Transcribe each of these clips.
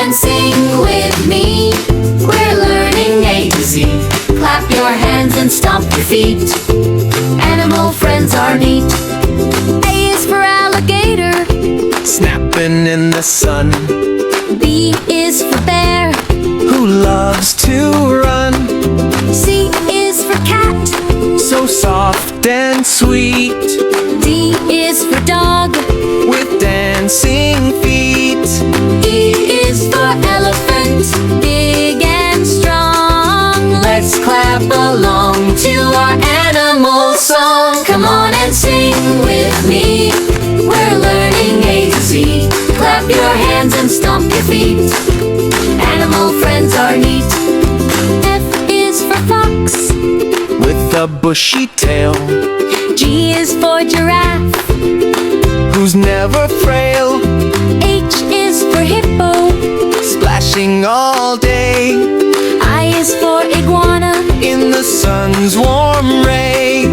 and sing with me. We're learning A to Z. Clap your hands and stomp your feet. Animal friends are neat. A is for alligator, snapping in the sun. B is for bear, who loves to run. C is for cat, so soft and sweet. D is for dog, with dancing feet. E is for elephant, big and strong. Let's clap along to our animal song. Come on and sing with me. We're learning A to Z. Clap your hands and stomp your feet. Animal friends are neat. F is for fox, with a bushy tail. G is for giraffe, who's never frail. H is for hippo, splashing all day. I is for iguana, in the sun's warm ray.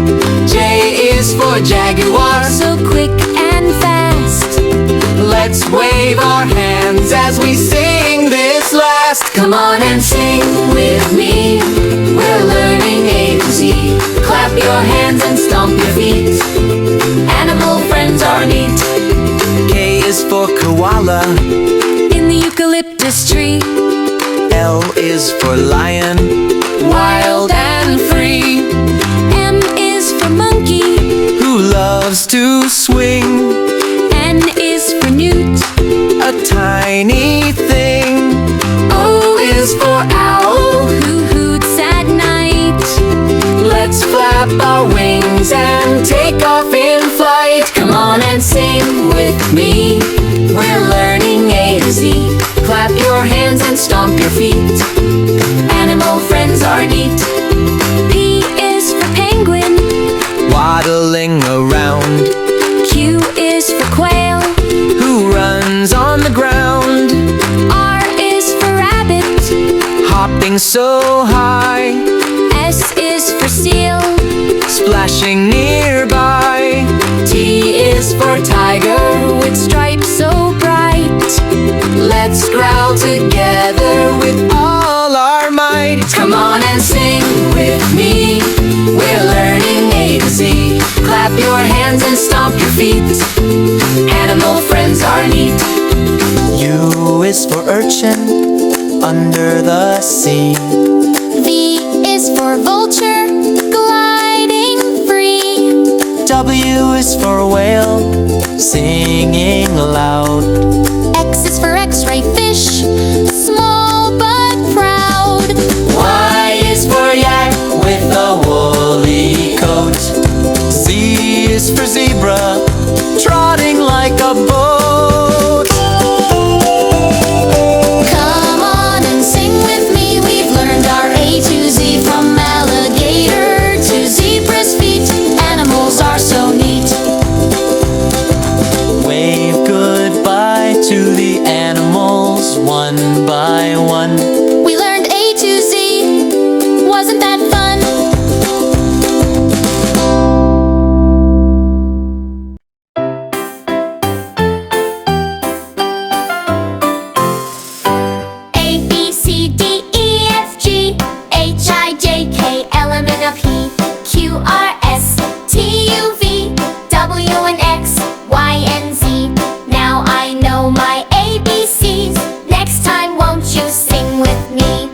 J is for jaguar, so quick and fast. Let's wave our hands as we sing this last. Come on and sing with me. We're learning A to Z. Clap your hands and stomp your feet. Animal friends are neat. K is for koala, in the eucalyptus tree. L is for lion, wild and free. M is for monkey, who loves to swing. N is for newt, a tiny thing. O is for owl, who hoots at night. Let's flap our wings and take off in flight. Come on and sing with me. We're learning A to Z. Clap your hands and stomp your feet. Animal friends are neat. P is for penguin, waddling around. Q is for quail, who runs on the ground. R is for rabbit, hopping so high. S is for seal, splashing nearby. T is for tiger, with stripes so bright. Let's growl together with all our might. Come on and sing with me. We're learning A to Z. Clap your hands and stomp your feet. Animal friends are neat. U is for urchin, under the sea. V is for vulture, gliding free. W is for whale, singing loud. X is for X-ray fish, small but proud. Y is for yak, with a woolly coat. Z is for zebra, trotting like a boat. Come on and sing with me. We've learned our A to Z. From alligator to zebra's feet. Animals are so neat. Wave goodbye to the animals, one by one. We learned A to Z. Wasn't that fun? A, B, C, D, E, F, G, H, I, J, K, L, M, N, O, P, Q, R, S, T, U, V, W, and X, Y, and Z. Now I know my ABCs. Next time won't you sing with me?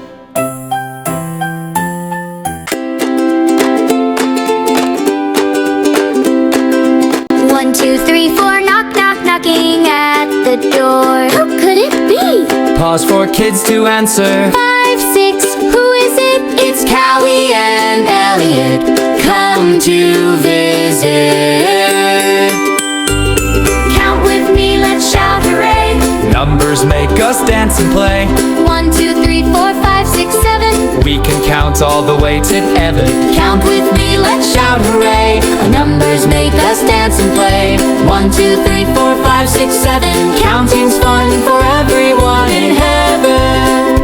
One, two, three, four, knock, knock, knocking at the door. Who could it be? Pause for kids to answer. 5, 6, who is it? It's Callie and Elliot, come to visit. Count with me, let's shout hooray. Numbers make us dance and play. 1, 2, 3, 4, 5, 6, 7. We can count all the way to heaven. Count with me, let's shout hooray. Our numbers make us dance and play. 1, 2, 3, 4, 5, 6, 7. Counting's fun for everyone in heaven.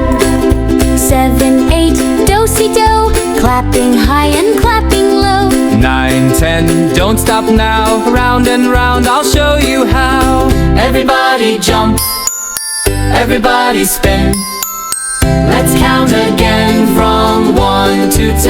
7, 8, do-si-do, clapping high and clapping low. 9, 10, don't stop now. Round and round, I'll show you how. Everybody jump. Everybody spin. Let's count again from 1 to 10.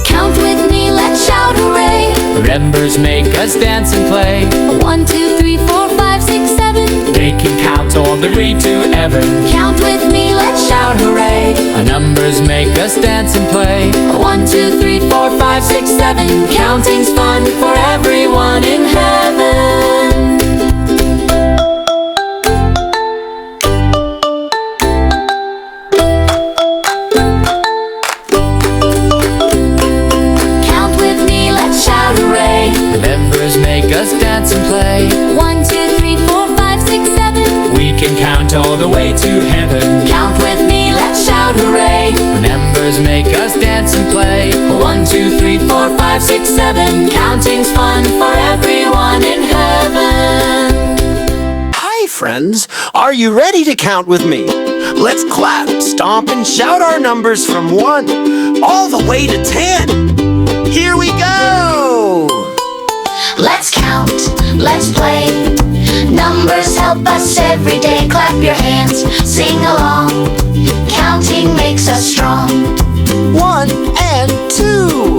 Count with me, let's shout hooray. Numbers make us dance and play. 1, 2, 3, 4, 5, 6, 7. They can count all the way to heaven. Count with me, let's shout hooray. Our numbers make us dance and play. 1, 2, 3, 4, 5, 6, 7. Counting's fun for everyone in heaven. Count with me, let's shout hooray. Numbers make us dance and play. 1, 2, 3, 4, 5, 6, 7. We can count all the way to heaven. Count with me, let's shout hooray. Numbers make us dance and play. 1, 2, 3, 4, 5, 6, 7. Counting's fun for everyone in heaven. Hi, friends. Are you ready to count with me? Let's clap, stomp, and shout our numbers from 1 all the way to 10. Here we go! Let's count, let's play. Numbers help us every day. Clap your hands, sing along. Counting makes us strong. 1 and 2.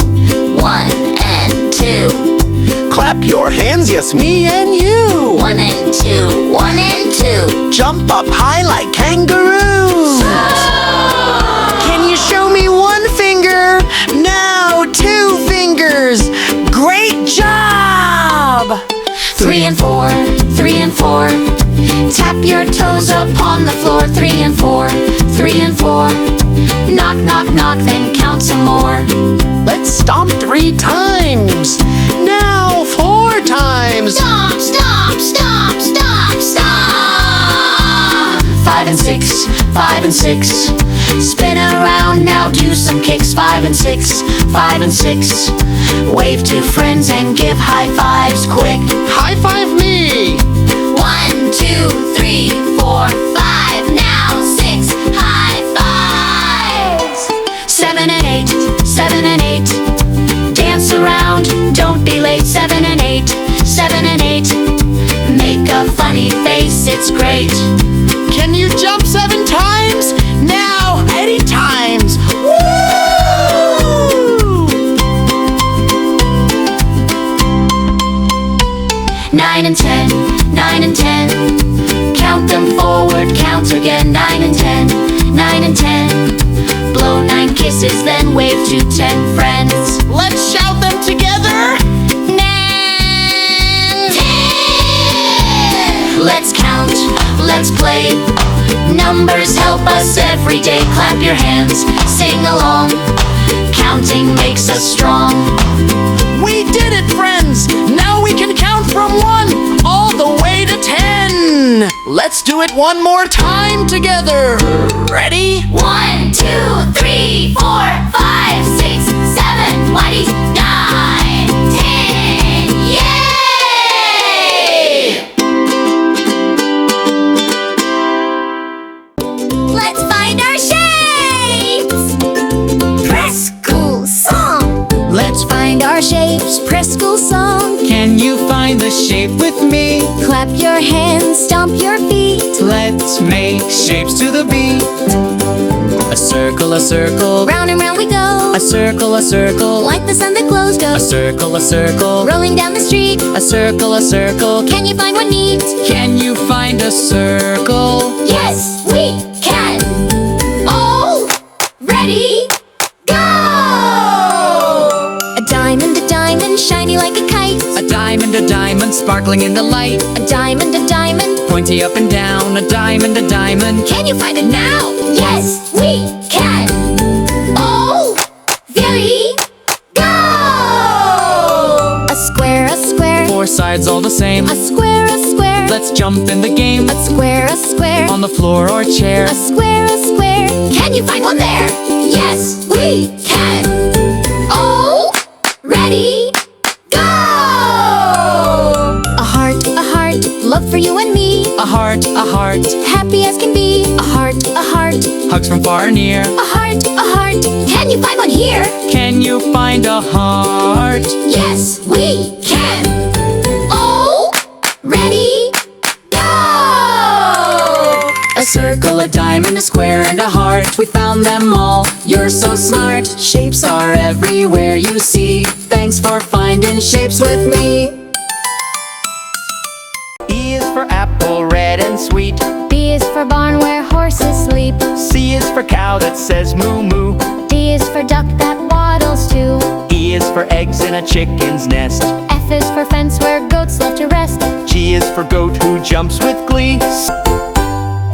1 and 2. Clap your hands, yes, me and you. 1 and 2. 1 and 2. Jump up high like kangaroos. Can you show me 1 finger? Now 2 fingers. Great job! 3 and 4. 3 and 4. Tap your toes upon the floor. 3 and 4. 3 and 4. Knock, knock, knock, then count some more. Let's stomp 3 times. Now 4 times. Stomp, stomp, stomp, stomp, stomp. 5 and 6, 5 and 6. Spin around, now do some kicks. 5 and 6, 5 and 6. Wave to friends and give high fives quick. High five me. 1, 2, 3, 4, 5. Now 6 high fives. 7 and 8, 7 and 8. Dance around, don't be late. 7 and 8, 7 and 8. Make a funny face, it's great. Can you jump 7 times? Now 80 times. Woo! 9 and 10, 9 and 10. Count them forward, count again. 9 and 10, 9 and 10. Blow 9 kisses, then wave to 10 friends. Let's shout them together. 9, 10. Let's count, let's play. Numbers help us every day. Clap your hands, sing along. Counting makes us strong. We did it, friends. Now we can count from 1 all the way to 10. Let's do it one more time together. Ready? 1, 2, 3, 4, 5, 6, 7, 8, 9, 10. Yay! Let's find our shapes! Preschool song! Let's find our shapes, preschool song. Can you find the shape with me? Clap your hands, stomp your feet. Let's make shapes to the beat. A circle, a circle. Round and round we go. A circle, a circle. Like the sun that glows, go. A circle, a circle. Rolling down the street. A circle, a circle. Can you find one neat? Can you find a circle? Yes, we can. All ready, go! A diamond, shiny like a kite. A diamond, sparkling in the light. A diamond, Pointy up and down. A diamond, can you find it now? Yes, we can. All ready, go! A square, 4 sides all the same. a square, Let's jump in the game. a square, On the floor or chair. a square. Can you find one there? Yes, we can. All ready, go! A heart, love for you and me. A heart, Happy as can be. A heart, hugs from far and near. a heart. Can you find one here? Can you find a heart? Yes, we can. All ready, circle, a diamond, a square, and a heart. We found them all, you're so smart. Shapes are everywhere you see. Thanks for finding shapes with me. E is for apple, red and sweet. B is for barn where horses sleep. C is for cow that says moo moo. D is for duck that waddles too. E is for eggs in a chicken's nest. F is for fence where goats love to rest. G is for goat who jumps with glee.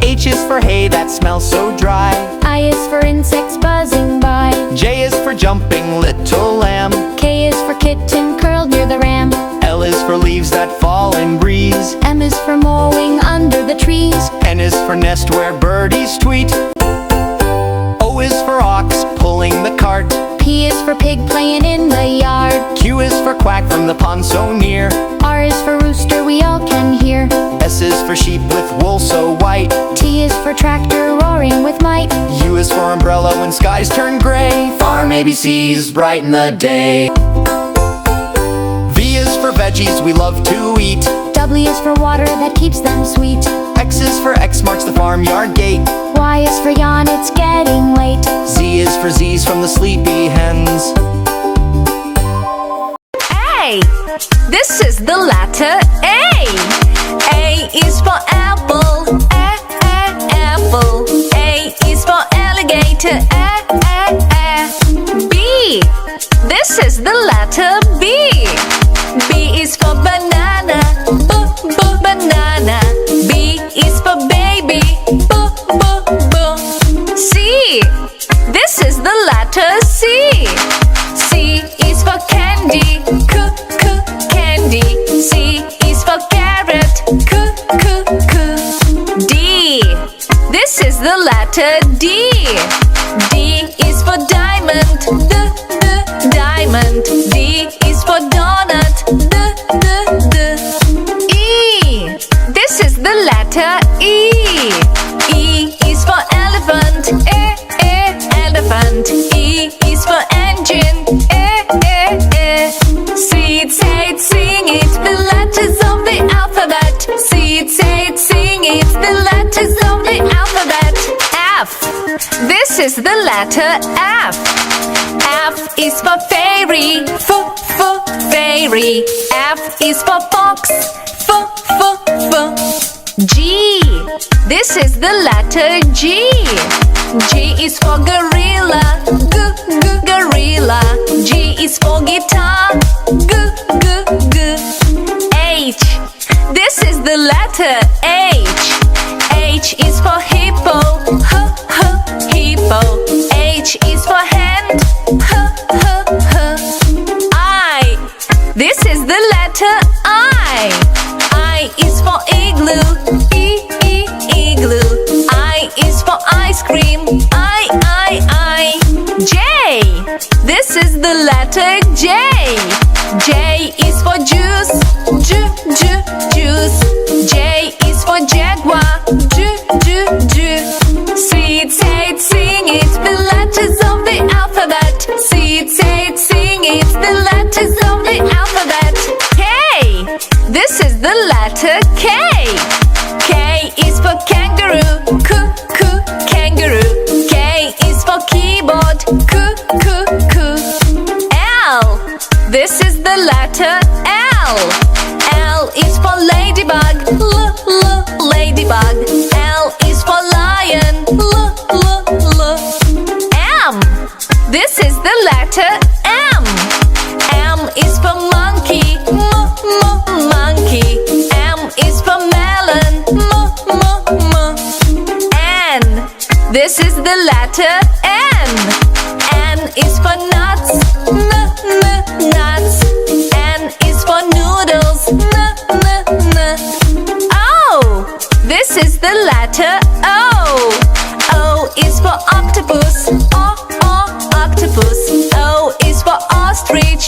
H is for hay that smells so dry. I is for insects buzzing by. J is for jumping little lamb. K is for kitten curled near the ram. L is for leaves that fall in breeze. M is for mowing under the trees. N is for nest where birdies tweet. O is for ox pulling the cart. P is for pig playing in the yard. Q is for quack from the pond so near. R is for rooster we all can hear. S is for sheep with wool so white. T is for tractor roaring with might. U is for umbrella when skies turn gray. Farm ABCs brighten the day. V is for veggies we love to eat. W is for water that keeps them sweet. X is for X marks the farmyard gate. Y is for yawn, it's getting late. Z is for Z's from the sleepy hens. A. This is the letter A. A is for apple. Apple. A is for alligator. B. This is the letter B. B is for banana. Banana. B is for baby. C. This is the letter C. C is for candy. Candy. C is for carrot. D. This is the letter D. D is for diamond. Diamond. D is for donut. E. This is the letter E. E is for elephant. Elephant. E is for engine. Seed, say it, sing it, the letters of the alphabet. Seed, say it, sing it, the letters of the alphabet. F. This is the letter F. F is for fairy. Fairy. F is for fox. G. This is the letter G. G is for gorilla. Gorilla. G is for guitar. H. This is the letter H. H is for hippo. Hippo. H is for hand. I. This is the letter I. I is for igloo. Igloo. I is for ice cream. I. J. This is the letter J. J is for juice. Juice. J is for jaguar. Seed, say it, sing it, the letters of the alphabet. Seed, say it, sing it, the letters of the alphabet. K. This is the letter K. K is for kangaroo. Kangaroo. K is for keyboard. L. This is the letter L. L is for ladybug. Ladybug. L is for lion. M. This is the letter M. M is for monkey. Monkey. M is for melon. N. This is the letter N. N is for nuts. Nuts. N is for noodles. O. This is the letter O. O is for octopus. Octopus. O is for ostrich.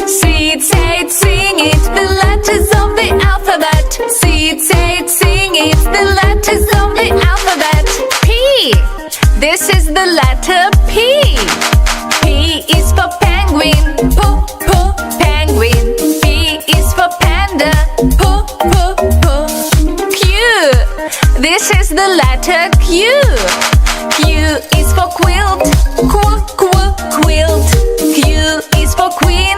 Seed, say it, sing it, the letters of the alphabet. Seed, say it, sing it, the letters of the alphabet. P. This is the letter P. P is for penguin. Penguin. P is for panda. Q. the letter Q. Q is for quilt. Quilt. Q is for queen.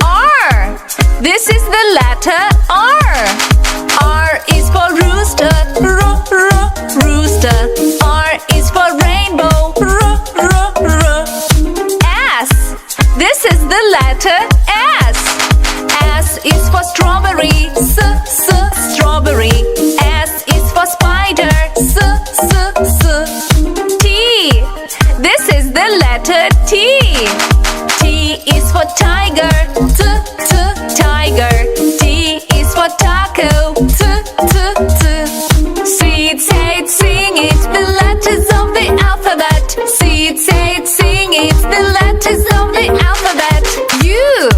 R. This is the letter R. R is for rooster. Rooster. R is for rainbow. S. This is the letter S. S is for strawberry. Strawberry. S is for spider. T. This is the letter T. T is for tiger. Tiger. T is for taco. Seed, say it, sing it, the letters of the alphabet. Seed, say it, sing it, the letters of the alphabet. U.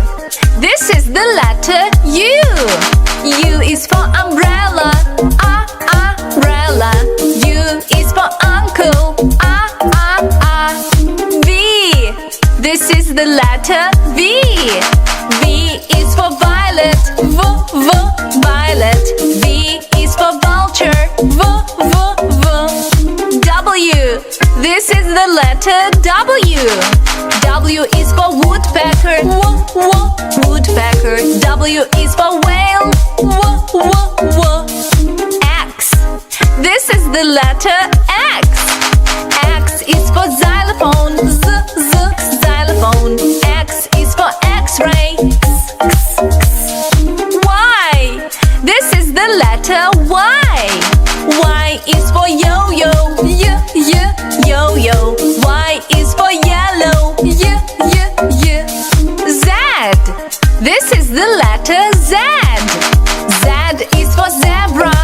This is the letter U. U is for umbrella. Umbrella. U is for uncle. V. This is the letter V. V is for violet. Violet. V is for vulture. W. This is the letter W. W is for woodpecker. Woodpecker. W is for whale. X. This is the letter X. X is for xylophone. Xylophone. X is for X-ray. Y. This is the letter Y. Y is for yo-yo. Yo-yo. Y is for yellow. Z. This is the letter Z. Z is for zebra.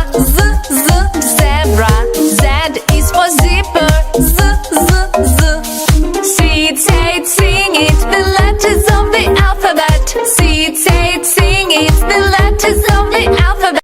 Zebra. Z is for zipper. Seed, say it, sing it, the letters of the alphabet. Seed, say it, sing it.